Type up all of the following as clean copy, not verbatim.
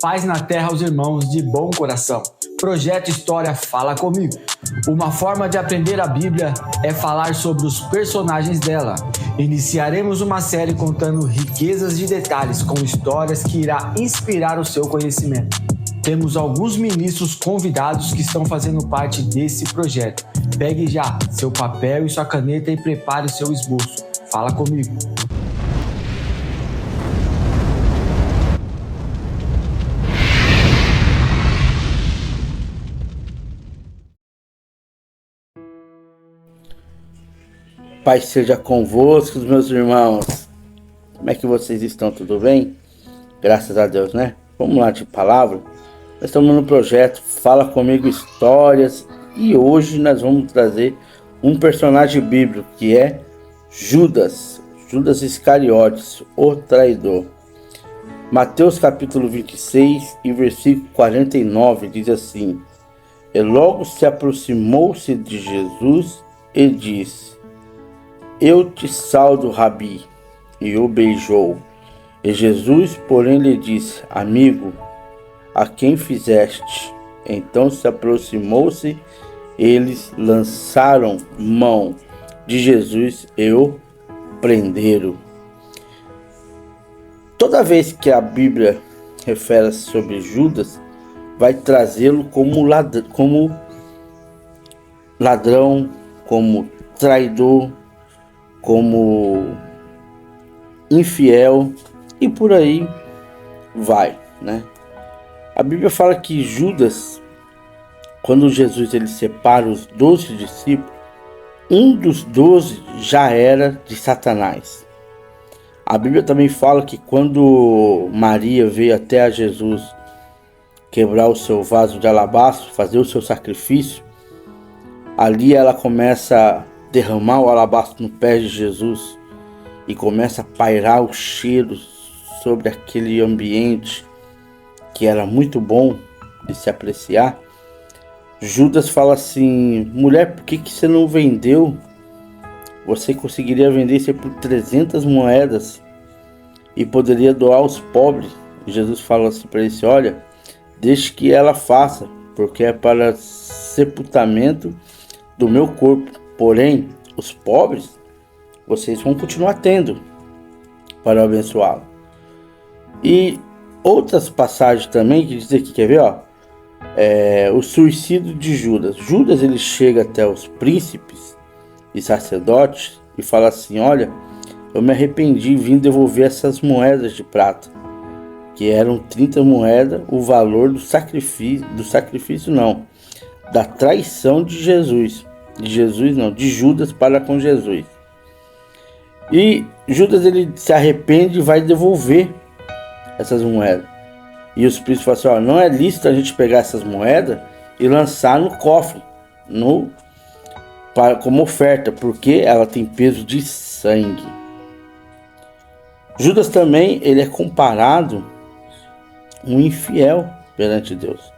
Paz na terra aos irmãos de bom coração. Projeto História Fala Comigo. Uma forma de aprender a Bíblia é falar sobre os personagens dela. Iniciaremos uma série contando riquezas de detalhes com histórias que irá inspirar o seu conhecimento. Temos alguns ministros convidados que estão fazendo parte desse projeto. Pegue já seu papel e sua caneta e prepare o seu esboço. Fala comigo. Pai seja convosco, meus irmãos. Como é que vocês estão? Tudo bem? Graças a Deus, né? Vamos lá de palavra. Nós estamos no projeto Fala Comigo Histórias e hoje nós vamos trazer um personagem bíblico que é Judas Iscariotes, o traidor. Mateus capítulo 26 e versículo 49 diz assim: E logo se aproximou-se de Jesus e disse: Eu te saldo, Rabi, e o beijou. E Jesus, porém, lhe disse: Amigo, a quem fizeste? Então se aproximou-se, eles lançaram mão de Jesus e o prenderam. Toda vez que a Bíblia refere sobre Judas, vai trazê-lo como ladrão, como traidor, como infiel e por aí vai, né? A Bíblia fala que Judas, quando Jesus ele separa os 12 discípulos, um dos 12 já era de Satanás. A Bíblia também fala que quando Maria veio até a Jesus quebrar o seu vaso de alabastro, fazer o seu sacrifício, ali ela começa a derramar o alabastro no pé de Jesus e começa a pairar o cheiro sobre aquele ambiente que era muito bom de se apreciar. Judas fala assim: mulher, por que você não vendeu? Você conseguiria vender isso por 300 moedas e poderia doar aos pobres. E Jesus fala assim para ele: olha, deixe que ela faça, porque é para sepultamento do meu corpo. Porém, os pobres, vocês vão continuar tendo para abençoá-lo. E outras passagens também que diz aqui, quer ver, ó? O suicídio de Judas. Judas ele chega até os príncipes e sacerdotes e fala assim: olha, eu me arrependi e vim devolver essas moedas de prata, que eram 30 moedas, o valor do sacrifício não, da traição de Jesus. De Judas para com Jesus. E Judas ele se arrepende e vai devolver essas moedas. E os príncipes falam assim: ó, não é lícito a gente pegar essas moedas e lançar no cofre, como oferta, porque ela tem peso de sangue. Judas também ele é comparado um infiel perante Deus.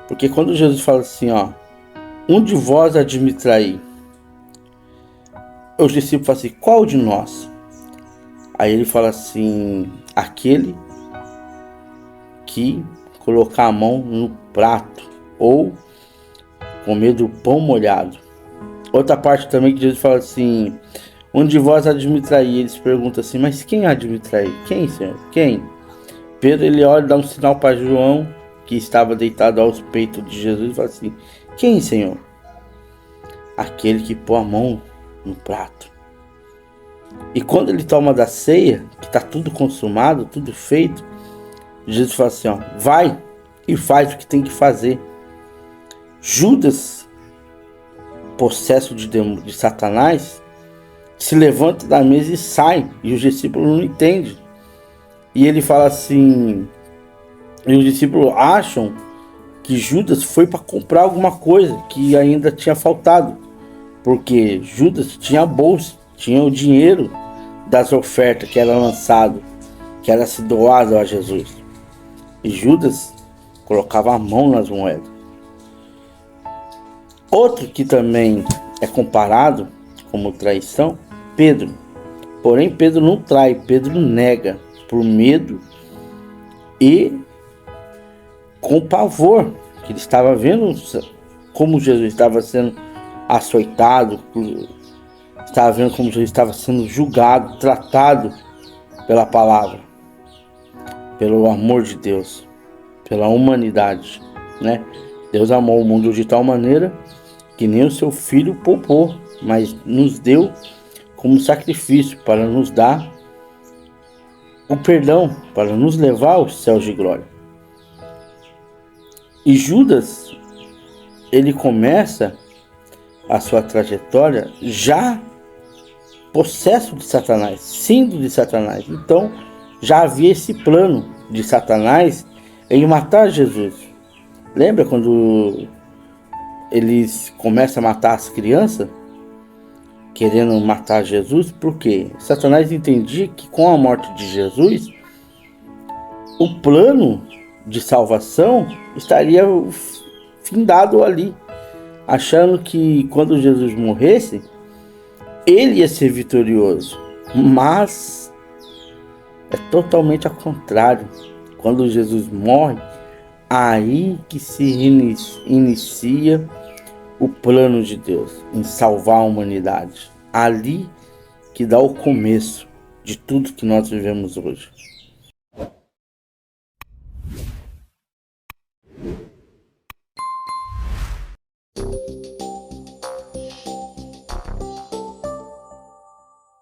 Porque quando Jesus fala assim, ó, um de vós há de me trair, os discípulos falam assim: qual de nós? Aí ele fala assim: aquele que colocar a mão no prato ou comer do pão molhado. Outra parte também que Jesus fala assim: um de vós há de me trair. Eles perguntam assim: mas quem há de me trair? Quem, Senhor? Quem? Pedro ele olha, dá um sinal para João, que estava deitado aos peitos de Jesus, e fala assim: quem, Senhor? Aquele que põe a mão no prato. E quando ele toma da ceia, que está tudo consumado, tudo feito, Jesus fala assim: ó, vai e faz o que tem que fazer. Judas, possesso de Satanás, se levanta da mesa e sai, e os discípulos não entendem. E ele fala assim, e os discípulos acham que Judas foi para comprar alguma coisa que ainda tinha faltado, porque Judas tinha a bolsa, tinha o dinheiro das ofertas que era lançado, que era se doado a Jesus. E Judas colocava a mão nas moedas. Outro que também é comparado como traição, Pedro. Porém, Pedro não trai, Pedro nega por medo e com pavor, que ele estava vendo como Jesus estava sendo açoitado, estava vendo como Jesus estava sendo julgado, tratado pela palavra, pelo amor de Deus, pela humanidade, né? Deus amou o mundo de tal maneira que nem o seu Filho poupou, mas nos deu como sacrifício para nos dar o perdão, para nos levar aos céus de glória. E Judas, ele começa a sua trajetória já possesso de Satanás, sendo de Satanás. Então, já havia esse plano de Satanás em matar Jesus. Lembra quando eles começam a matar as crianças, querendo matar Jesus? Por quê? Satanás entendia que com a morte de Jesus, o plano de salvação estaria findado ali, achando que quando Jesus morresse, ele ia ser vitorioso. Mas é totalmente ao contrário. Quando Jesus morre, aí que se inicia o plano de Deus em salvar a humanidade. Ali que dá o começo de tudo que nós vivemos hoje.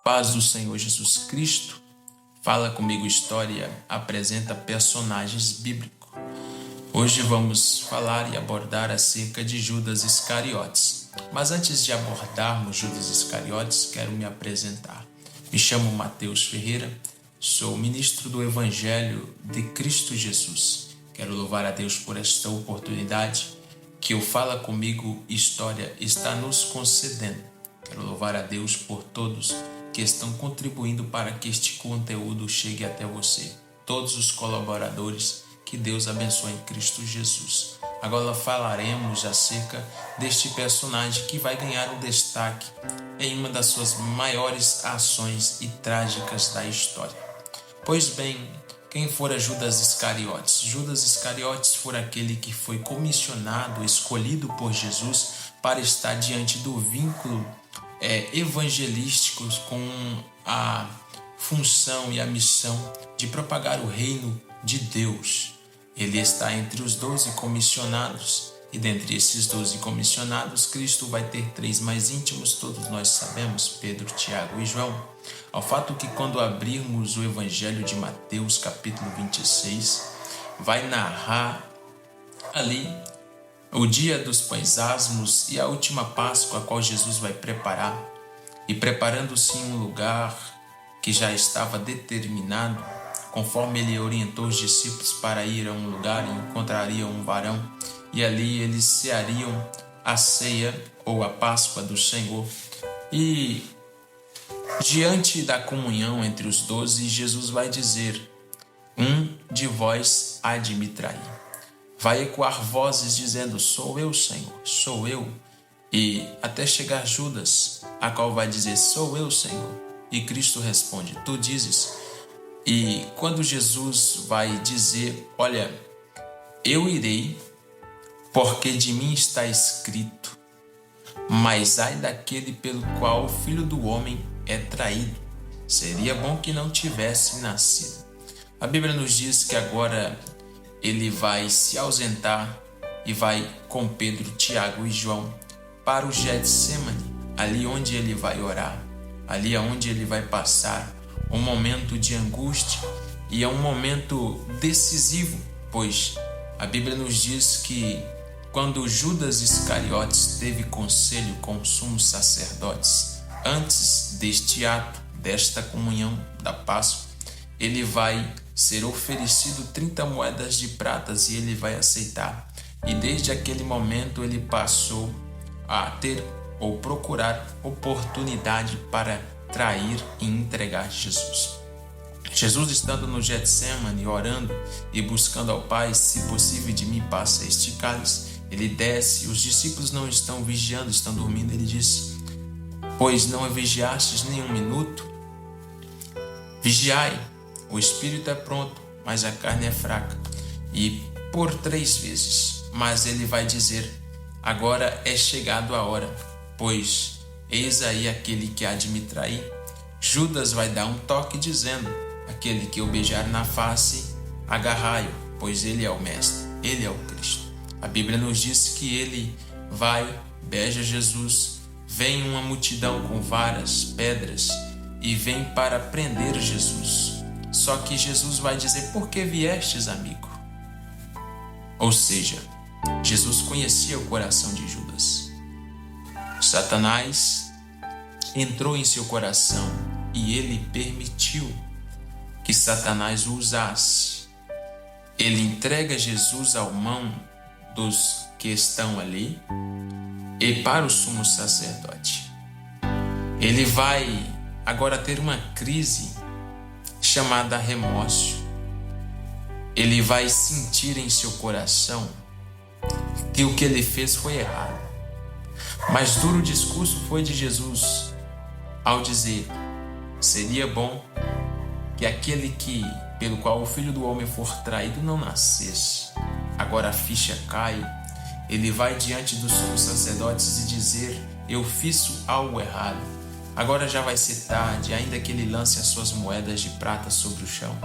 Paz do Senhor Jesus Cristo. Fala Comigo História apresenta personagens bíblicos. Hoje vamos falar e abordar acerca de Judas Iscariotes. Mas antes de abordarmos Judas Iscariotes, quero me apresentar. Me chamo Mateus Ferreira, sou ministro do Evangelho de Cristo Jesus. Quero louvar a Deus por esta oportunidade que o Fala Comigo História está nos concedendo. Quero louvar a Deus por todos que estão contribuindo para que este conteúdo chegue até você. Todos os colaboradores, que Deus abençoe em Cristo Jesus. Agora falaremos acerca deste personagem que vai ganhar um destaque em uma das suas maiores ações e trágicas da história. Pois bem, quem fora Judas Iscariotes? Judas Iscariotes foi aquele que foi comissionado, escolhido por Jesus para estar diante do vínculo evangelísticos com a função e a missão de propagar o reino de Deus. Ele está entre os 12 comissionados e dentre esses 12 comissionados, Cristo vai ter 3 mais íntimos, todos nós sabemos, Pedro, Tiago e João. Ao fato que quando abrirmos o Evangelho de Mateus, capítulo 26, vai narrar ali o dia dos pães asmos e a última Páscoa a qual Jesus vai preparar. E preparando-se em um lugar que já estava determinado, conforme ele orientou os discípulos para ir a um lugar e encontrariam um varão, e ali eles ceariam a ceia ou a Páscoa do Senhor. E diante da comunhão entre os 12, Jesus vai dizer: um de vós há de me trair. Vai ecoar vozes dizendo: sou eu, Senhor, sou eu. E até chegar Judas, a qual vai dizer: sou eu, Senhor. E Cristo responde: tu dizes. E quando Jesus vai dizer: olha, eu irei, porque de mim está escrito, mas ai daquele pelo qual o Filho do Homem é traído. Seria bom que não tivesse nascido. A Bíblia nos diz que agora ele vai se ausentar e vai com Pedro, Tiago e João para o Getsemane, ali onde ele vai orar, ali onde ele vai passar um momento de angústia, e é um momento decisivo, pois a Bíblia nos diz que quando Judas Iscariotes teve conselho com os sumos sacerdotes, antes deste ato, desta comunhão da Páscoa, ele vai ser oferecido 30 moedas de pratas e ele vai aceitar. E desde aquele momento ele passou a ter ou procurar oportunidade para trair e entregar Jesus. Jesus, estando no Getsemane, orando e buscando ao Pai: se possível de mim passa este cálice, ele desce, os discípulos não estão vigiando, estão dormindo. Ele disse: pois não vigiastes nem um minuto? Vigiai, o espírito é pronto, mas a carne é fraca. E por 3 vezes. Mas ele vai dizer: agora é chegado a hora, pois eis aí aquele que há de me trair. Judas vai dar um toque dizendo: aquele que eu beijar na face, agarrai-o, pois ele é o mestre, ele é o Cristo. A Bíblia nos diz que ele vai, beija Jesus, vem uma multidão com varas, pedras, e vem para prender Jesus. Só que Jesus vai dizer: por que viestes, amigo? Ou seja, Jesus conhecia o coração de Judas. Satanás entrou em seu coração e ele permitiu que Satanás o usasse. Ele entrega Jesus à mão dos que estão ali e para o sumo sacerdote. Ele vai agora ter uma crise chamada remorso. Ele vai sentir em seu coração que o que ele fez foi errado. Mas duro discurso foi de Jesus ao dizer: seria bom que aquele pelo qual o Filho do Homem for traído não nascesse. Agora a ficha cai. Ele vai diante dos sumos sacerdotes e dizer: eu fiz algo errado. Agora já vai ser tarde, ainda que ele lance as suas moedas de prata sobre o chão.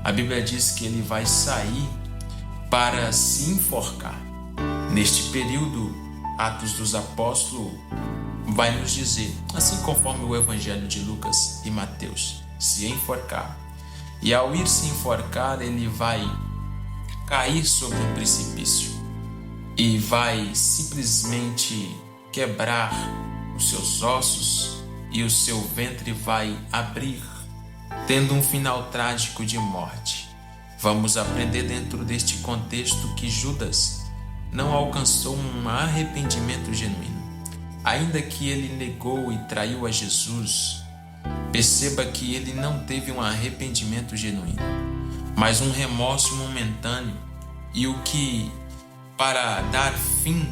A Bíblia diz que ele vai sair para se enforcar. Neste período, Atos dos Apóstolos vai nos dizer, assim conforme o Evangelho de Lucas e Mateus, se enforcar. E ao ir se enforcar, ele vai cair sobre um precipício e vai simplesmente quebrar os seus ossos e o seu ventre vai abrir, tendo um final trágico de morte. Vamos aprender dentro deste contexto que Judas não alcançou um arrependimento genuíno. Ainda que ele negou e traiu a Jesus, perceba que ele não teve um arrependimento genuíno, mas um remorso momentâneo, e o que, para dar fim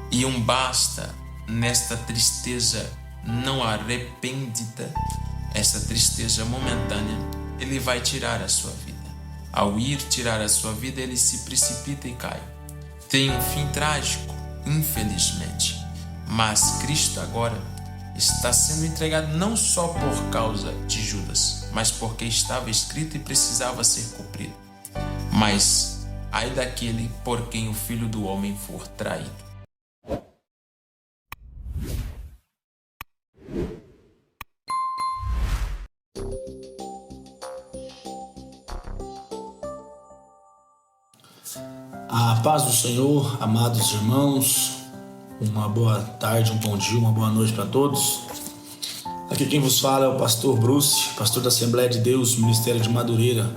e um basta nesta tristeza não arrependida, essa tristeza momentânea, ele vai tirar a sua vida. Ao ir tirar a sua vida, ele se precipita e cai. Tem um fim trágico, infelizmente. Mas Cristo agora está sendo entregado não só por causa de Judas, mas porque estava escrito e precisava ser cumprido. Mas ai daquele por quem o Filho do Homem for traído. A paz do Senhor, amados irmãos, uma boa tarde, um bom dia, uma boa noite para todos. Aqui quem vos fala é o pastor Bruce, pastor da Assembleia de Deus, Ministério de Madureira.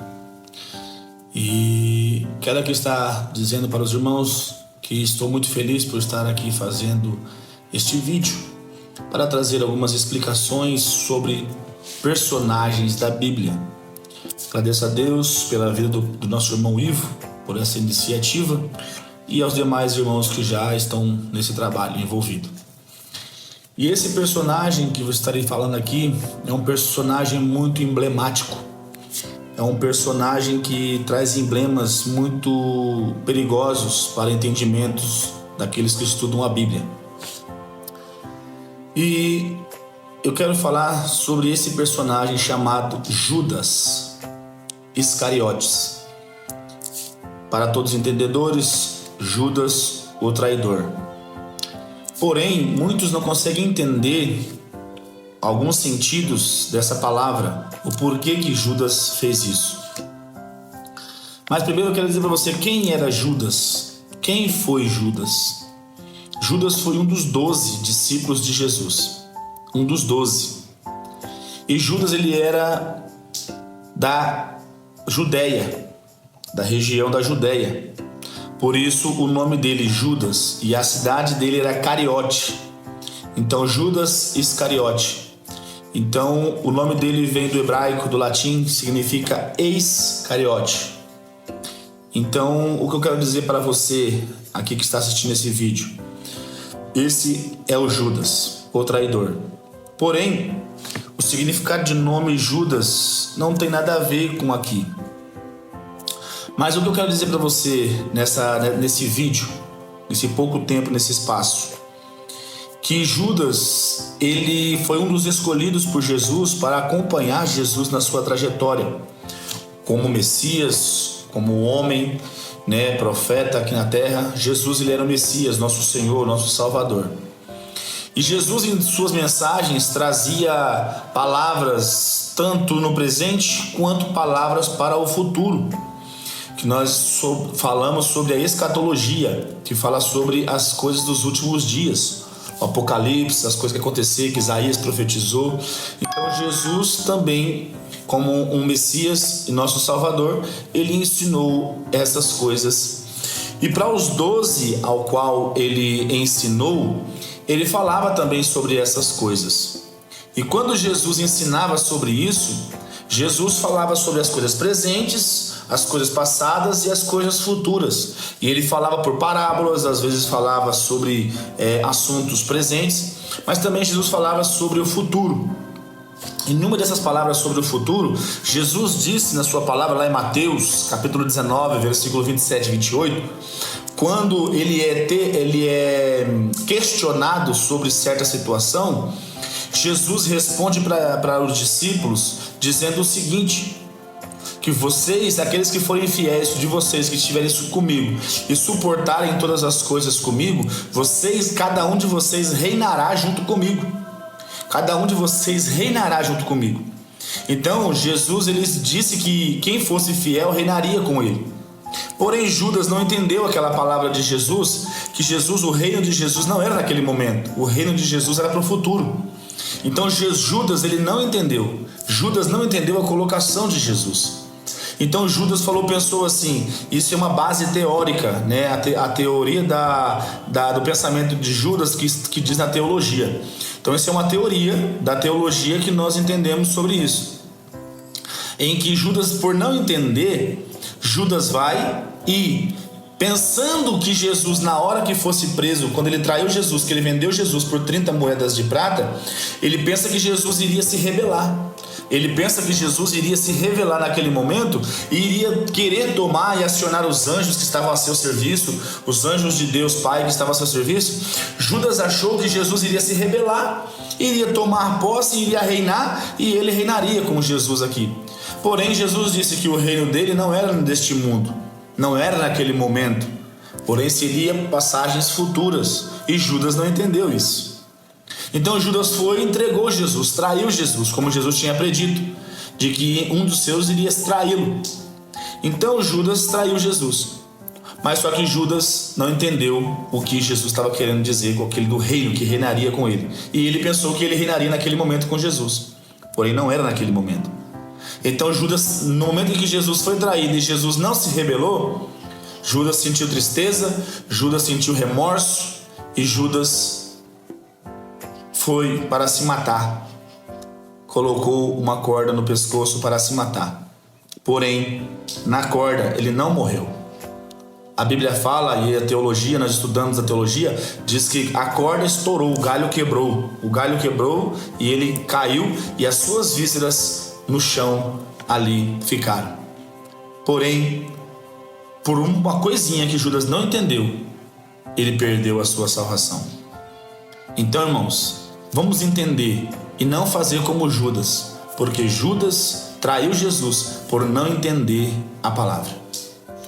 E quero aqui estar dizendo para os irmãos que estou muito feliz por estar aqui fazendo este vídeo para trazer algumas explicações sobre personagens da Bíblia. Agradeço a Deus pela vida do nosso irmão Ivo, por essa iniciativa, e aos demais irmãos que já estão nesse trabalho envolvido. E esse personagem que eu estarei falando aqui é um personagem muito emblemático. É um personagem que traz emblemas muito perigosos para entendimentos daqueles que estudam a Bíblia. E eu quero falar sobre esse personagem chamado Judas Iscariotes. Para todos os entendedores, Judas, o traidor. Porém, muitos não conseguem entender alguns sentidos dessa palavra, o porquê que Judas fez isso. Mas primeiro eu quero dizer para você quem era Judas. Quem foi Judas? Judas foi um dos 12 discípulos de Jesus. Um dos 12. E Judas ele era da Judéia, da região da Judéia. Por isso o nome dele Judas, e a cidade dele era Cariote. Então Judas Iscariote. Então o nome dele vem do hebraico, do latim, significa ex-cariote. Então o que eu quero dizer para você aqui que está assistindo esse vídeo, esse é o Judas, o traidor. Porém, o significado de nome Judas não tem nada a ver com aqui. Mas o que eu quero dizer para você nesse vídeo, nesse pouco tempo, nesse espaço, que Judas, ele foi um dos escolhidos por Jesus para acompanhar Jesus na sua trajetória como Messias, como homem, né, profeta aqui na terra. Jesus, ele era o Messias, nosso Senhor, nosso Salvador. E Jesus, em suas mensagens, trazia palavras tanto no presente quanto palavras para o futuro, que nós falamos sobre a escatologia, que fala sobre as coisas dos últimos dias, o Apocalipse, as coisas que acontecer, que Isaías profetizou. Então Jesus também, como um Messias e nosso Salvador, ele ensinou essas coisas. E para os 12 ao qual ele ensinou, ele falava também sobre essas coisas. E quando Jesus ensinava sobre isso, Jesus falava sobre as coisas presentes, as coisas passadas e as coisas futuras. E ele falava por parábolas, às vezes falava sobre assuntos presentes, mas também Jesus falava sobre o futuro. E numa dessas palavras sobre o futuro, Jesus disse na sua palavra lá em Mateus, capítulo 19, versículo 27 e 28, quando ele é questionado sobre certa situação, Jesus responde para os discípulos dizendo o seguinte: que vocês, aqueles que forem fiéis de vocês, que estiverem comigo e suportarem todas as coisas comigo, vocês, cada um de vocês reinará junto comigo. Cada um de vocês reinará junto comigo. Então Jesus, ele disse que quem fosse fiel reinaria com ele. Porém Judas não entendeu aquela palavra de Jesus, que Jesus, o reino de Jesus não era naquele momento, o reino de Jesus era para o futuro. Então Judas, ele não entendeu. Judas não entendeu a colocação de Jesus. Então Judas pensou assim, isso é uma base teórica, né? A teoria do pensamento de Judas que diz na teologia. Então isso é uma teoria da teologia que nós entendemos sobre isso. Em que Judas, por não entender, Judas vai e, pensando que Jesus, na hora que fosse preso, quando ele traiu Jesus, que ele vendeu Jesus por 30 moedas de prata, ele pensa que Jesus iria se rebelar. Ele pensa que Jesus iria se revelar naquele momento e iria querer tomar e acionar os anjos que estavam a seu serviço, os anjos de Deus Pai que estavam a seu serviço. Judas achou que Jesus iria se rebelar, iria tomar posse, iria reinar, e ele reinaria com Jesus aqui. Porém, Jesus disse que o reino dele não era deste mundo, não era naquele momento, porém seria passagens futuras, e Judas não entendeu isso. Então Judas foi e entregou Jesus, traiu Jesus, como Jesus tinha predito, de que um dos seus iria traí-lo. Então Judas traiu Jesus. Mas só que Judas não entendeu o que Jesus estava querendo dizer com aquele do reino que reinaria com ele. E ele pensou que ele reinaria naquele momento com Jesus. Porém não era naquele momento. Então Judas, no momento em que Jesus foi traído e Jesus não se rebelou, Judas sentiu tristeza, Judas sentiu remorso e Judas foi para se matar. Colocou uma corda no pescoço para se matar. Porém, na corda ele não morreu. A Bíblia fala, e a teologia, nós estudamos a teologia, diz que a corda estourou, o galho quebrou. O galho quebrou e ele caiu e as suas vísceras no chão ali ficaram. Porém, por uma coisinha que Judas não entendeu, ele perdeu a sua salvação. Então, irmãos, vamos entender e não fazer como Judas, porque Judas traiu Jesus por não entender a palavra.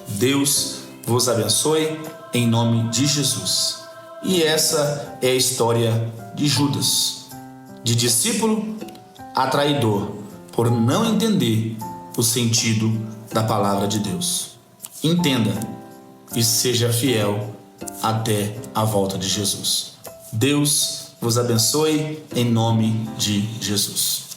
Deus vos abençoe em nome de Jesus. E essa é a história de Judas, de discípulo a traidor, por não entender o sentido da palavra de Deus. Entenda e seja fiel até a volta de Jesus. Deus vos abençoe em nome de Jesus.